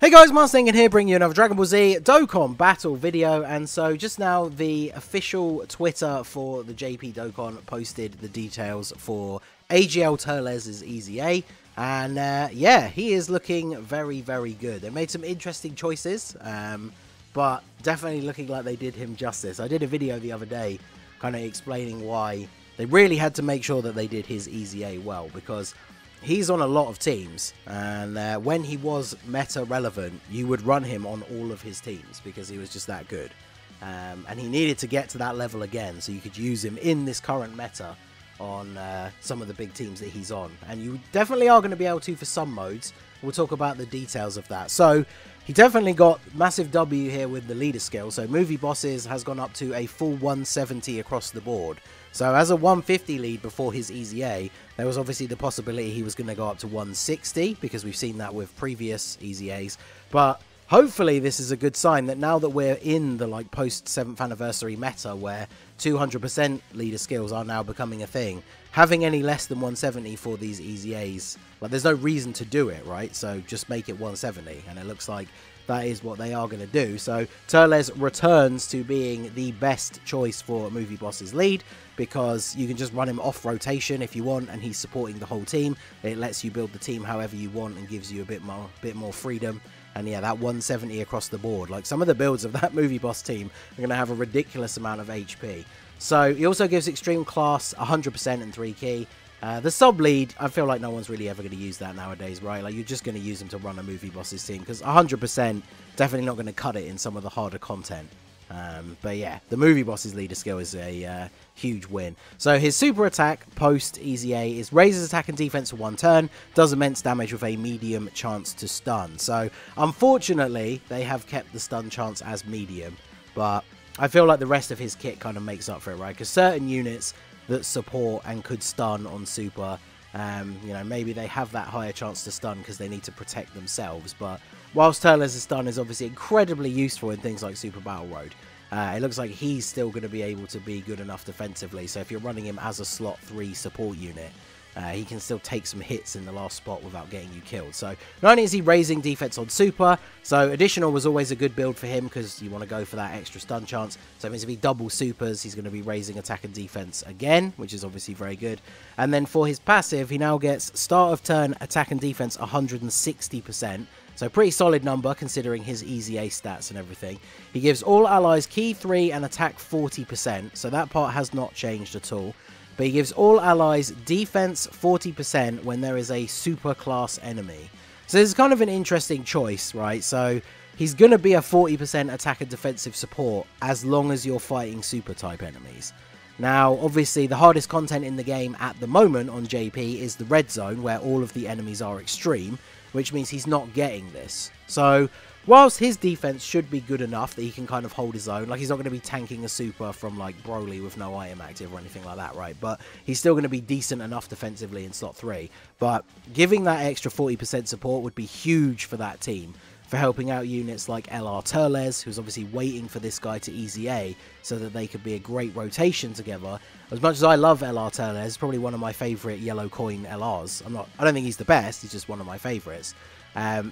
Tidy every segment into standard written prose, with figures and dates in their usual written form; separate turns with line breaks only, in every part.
Hey guys, Marstingan here, bringing you another Dragon Ball Z Dokkan battle video. And so just now the official Twitter for the JP Dokkan posted the details for AGL TURLES' EZA. And yeah, he is looking very, very good. They made some interesting choices, but definitely looking like they did him justice. I did a video the other day kind of explaining why they really had to make sure that they did his EZA well, because he's on a lot of teams, and when he was meta relevant, you would run him on all of his teams because he was just that good. And he needed to get to that level again so you could use him in this current meta on some of the big teams that he's on. And you definitely are going to be able to for some modes. We'll talk about the details of that. So he definitely got massive W here with the leader skill. So movie bosses has gone up to a full 170 across the board. So as a 150 lead before his EZA, there was obviously the possibility he was going to go up to 160, because we've seen that with previous EZAs. But hopefully this is a good sign that now that we're in the post 7th anniversary meta where 200% leader skills are now becoming a thing, having any less than 170 for these EZAs, there's no reason to do it, right? So just make it 170, and it looks like that is what they are going to do. So TURLES returns to being the best choice for movie bosses lead, because you can just run him off rotation if you want, and he's supporting the whole team. It lets you build the team however you want and gives you a bit more freedom. And yeah, that 170 across the board. Some of the builds of that movie boss team are going to have a ridiculous amount of HP. So he also gives extreme class 100% and 3 key. The sub lead, I feel like no one's really ever going to use that nowadays, right? You're just going to use them to run a movie boss's team, because 100% definitely not going to cut it in some of the harder content. But yeah, the movie boss's leader skill is a huge win. So his super attack post EZA is raises attack and defense for 1 turn, does immense damage with a medium chance to stun. So unfortunately, they have kept the stun chance as medium, but I feel like the rest of his kit kind of makes up for it, right? Because certain units that support and could stun on super, you know, maybe they have that higher chance to stun because they need to protect themselves. But whilst TURLES' stun is obviously incredibly useful in things like Super Battle Road, it looks like he's still going to be able to be good enough defensively. So if you're running him as a slot 3 support unit, he can still take some hits in the last spot without getting you killed. So not only is he raising defense on super, so additional was always a good build for him because you want to go for that extra stun chance. So it means if he double supers, he's going to be raising attack and defense again, which is obviously very good. And then for his passive, he now gets start of turn attack and defense 160%. So pretty solid number considering his EZA stats and everything. He gives all allies key 3 and attack 40%. So that part has not changed at all. But he gives all allies defense 40% when there is a super class enemy. So this is kind of an interesting choice, right? So he's going to be a 40% attack and defensive support as long as you're fighting super type enemies. Now, obviously, the hardest content in the game at the moment on JP is the red zone, where all of the enemies are extreme, which means he's not getting this. So whilst his defense should be good enough that he can kind of hold his own, he's not going to be tanking a super from Broly with no item active or anything like that, right? But he's still going to be decent enough defensively in slot 3. But giving that extra 40% support would be huge for that team, for helping out units like LR TURLES, who's obviously waiting for this guy to EZA so that they could be a great rotation together. As much as I love LR TURLES, probably one of my favourite yellow coin LRs. I don't think he's the best, he's just one of my favourites.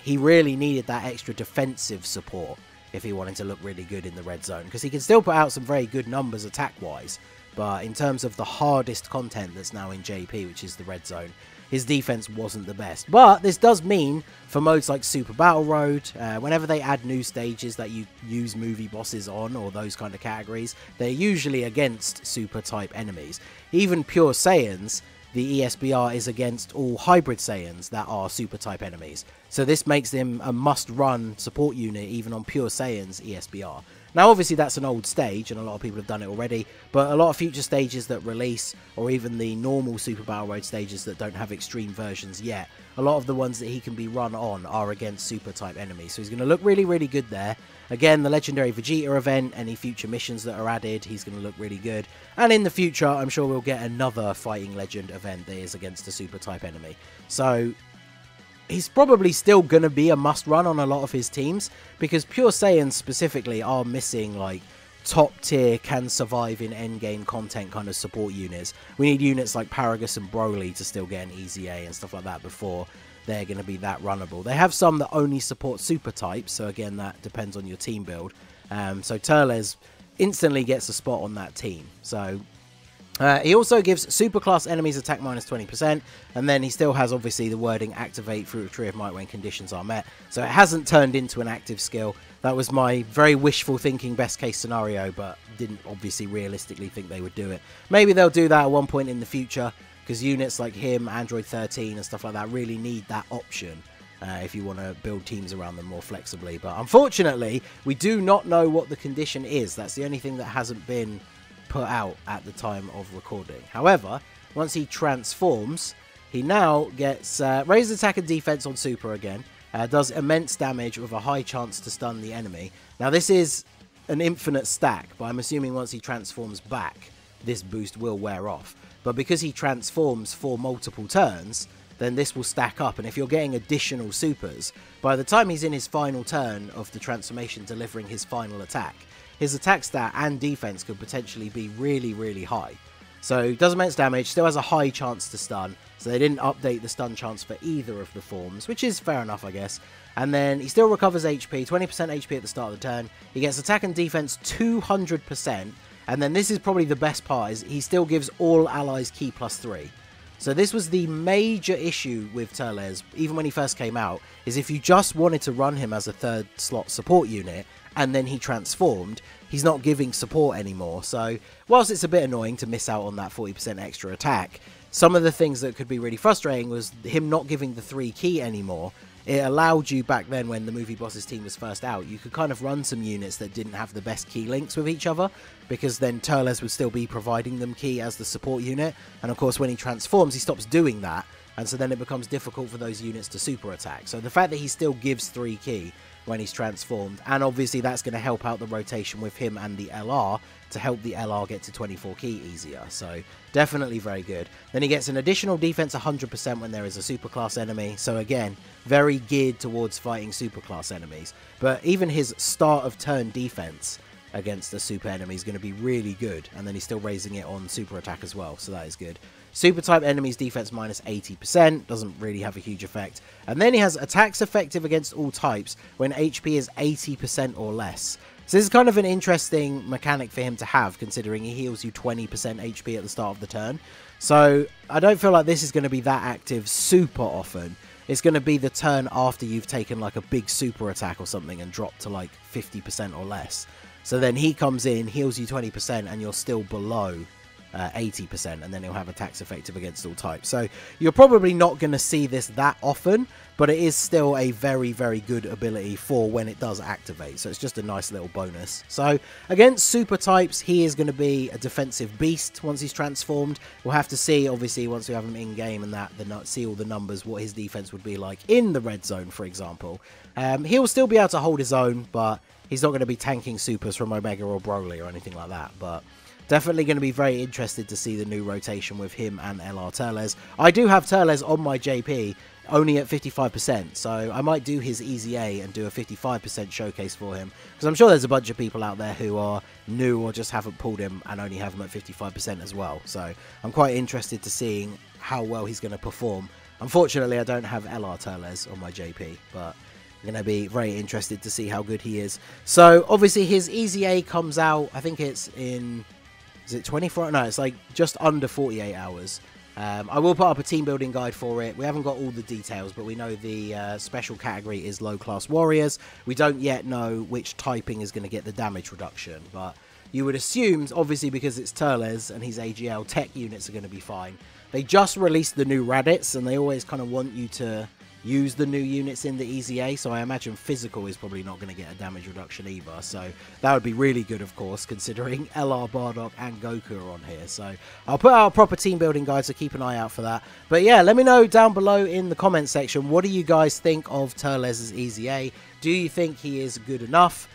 He really needed that extra defensive support if he wanted to look really good in the red zone, because he can still put out some very good numbers attack-wise, but in terms of the hardest content that's now in JP, which is the red zone, his defense wasn't the best. But this does mean for modes like Super Battle Road, whenever they add new stages that you use movie bosses on, or those kind of categories, they're usually against super type enemies. Even Pure Saiyans, the ESBR is against all hybrid Saiyans that are super type enemies. So this makes them a must-run support unit even on Pure Saiyan's ESBR. Now obviously that's an old stage and a lot of people have done it already, but a lot of future stages that release, or even the normal Super Battle Road stages that don't have extreme versions yet, a lot of the ones that he can be run on are against super type enemies. So he's going to look really, really good there. Again, the legendary Vegeta event, any future missions that are added, he's going to look really good. And in the future, I'm sure we'll get another Fighting Legend event that is against a super type enemy. So he's probably still going to be a must-run on a lot of his teams, because Pure Saiyans specifically are missing, top tier, can survive in endgame content kind of support units. We need units like Paragus and Broly to still get an EZA and stuff like that before they're going to be that runnable. They have some that only support super types, so again, that depends on your team build. So Turles instantly gets a spot on that team. So he also gives superclass enemies attack minus 20%, and then he still has obviously the wording activate through a tree of might when conditions are met. So it hasn't turned into an active skill. That was my very wishful thinking best case scenario, but didn't obviously realistically think they would do it. Maybe they'll do that at one point in the future, because units like him, Android 13 and stuff like that really need that option if you want to build teams around them more flexibly. But unfortunately, we do not know what the condition is. That's the only thing that hasn't been put out at the time of recording. However, once he transforms, he now gets raised attack and defense on super again, does immense damage with a high chance to stun the enemy. Now this is an infinite stack, but I'm assuming once he transforms back, this boost will wear off. But because he transforms for multiple turns, then this will stack up, and if you're getting additional supers, by the time he's in his final turn of the transformation delivering his final attack, his attack stat and defense could potentially be really, really high. So does immense damage, still has a high chance to stun, so they didn't update the stun chance for either of the forms, which is fair enough, I guess. And then he still recovers HP, 20% HP at the start of the turn. He gets attack and defense 200%, and then this is probably the best part, is he still gives all allies ki +3. So this was the major issue with Turles, even when he first came out, is if you just wanted to run him as a third slot support unit, and then he transformed, he's not giving support anymore. So whilst it's a bit annoying to miss out on that 40% extra attack, some of the things that could be really frustrating was him not giving the 3 ki anymore. It allowed you back then, when the movie bosses team was first out, you could kind of run some units that didn't have the best key links with each other, because then Turles would still be providing them key as the support unit, and of course when he transforms he stops doing that, and so then it becomes difficult for those units to super attack. So the fact that he still gives 3 key when he's transformed, and obviously that's going to help out the rotation with him and the LR to help the LR get to 24 key easier. So definitely very good. Then he gets an additional defense 100% when there is a superclass enemy. So again, very geared towards fighting superclass enemies. But even his start of turn defense against the super enemy is going to be really good. And then he's still raising it on super attack as well, so that is good. Super type enemies defense minus 80%, doesn't really have a huge effect. And then he has attacks effective against all types when HP is 80% or less. So this is kind of an interesting mechanic for him to have, considering he heals you 20% HP at the start of the turn. So I don't feel like this is going to be that active super often. It's going to be the turn after you've taken like a big super attack or something and dropped to like 50% or less. So then he comes in, heals you 20%, and you're still below 80%, and then he'll have attacks effective against all types. So you're probably not going to see this that often, but it is still a very, very good ability for when it does activate. So it's just a nice little bonus. So against super types, he is going to be a defensive beast once he's transformed. We'll have to see, obviously, once we have him in game and that, see all the numbers, what his defense would be like in the red zone, for example. He'll still be able to hold his own, but he's not going to be tanking supers from Omega or Broly or anything like that. But definitely going to be very interested to see the new rotation with him and LR Turles. I do have Turles on my JP, only at 55%, so I might do his EZA and do a 55% showcase for him, because I'm sure there's a bunch of people out there who are new or just haven't pulled him and only have him at 55% as well. So I'm quite interested to seeing how well he's going to perform. Unfortunately, I don't have LR Turles on my JP, but I'm going to be very interested to see how good he is. So obviously his EZA comes out, I think it's in, is it 24? No, it's like just under 48 hours. I will put up a team building guide for it. We haven't got all the details, but we know the special category is low class warriors. We don't yet know which typing is going to get the damage reduction, but you would assume, obviously because it's Turles and his AGL, tech units are going to be fine. They just released the new Raditz, and they always kind of want you to use the new units in the EZA, so I imagine physical is probably not going to get a damage reduction either, so that would be really good, of course, considering LR, Bardock and Goku are on here. So I'll put out a proper team building guide, so keep an eye out for that. But yeah, let me know down below in the comment section, what do you guys think of Turles' EZA? Do you think he is good enough?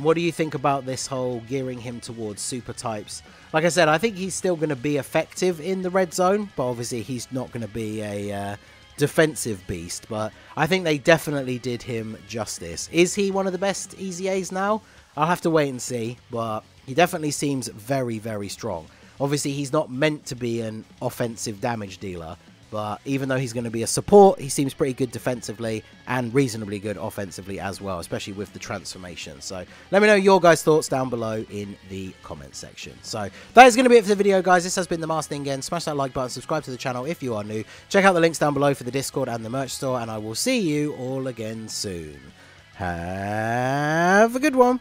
What do you think about this whole gearing him towards super types? Like I said, I think he's still going to be effective in the red zone, but obviously he's not going to be a defensive beast, but I think they definitely did him justice. Is he one of the best EZAs now? I'll have to wait and see, but he definitely seems very, very strong. Obviously, he's not meant to be an offensive damage dealer, but But even though he's going to be a support, he seems pretty good defensively and reasonably good offensively as well, especially with the transformation. So let me know your guys' thoughts down below in the comment section. So that is going to be it for the video, guys. This has been the Master Ningen. Smash that like button, subscribe to the channel if you are new. Check out the links down below for the Discord and the merch store, and I will see you all again soon. Have a good one.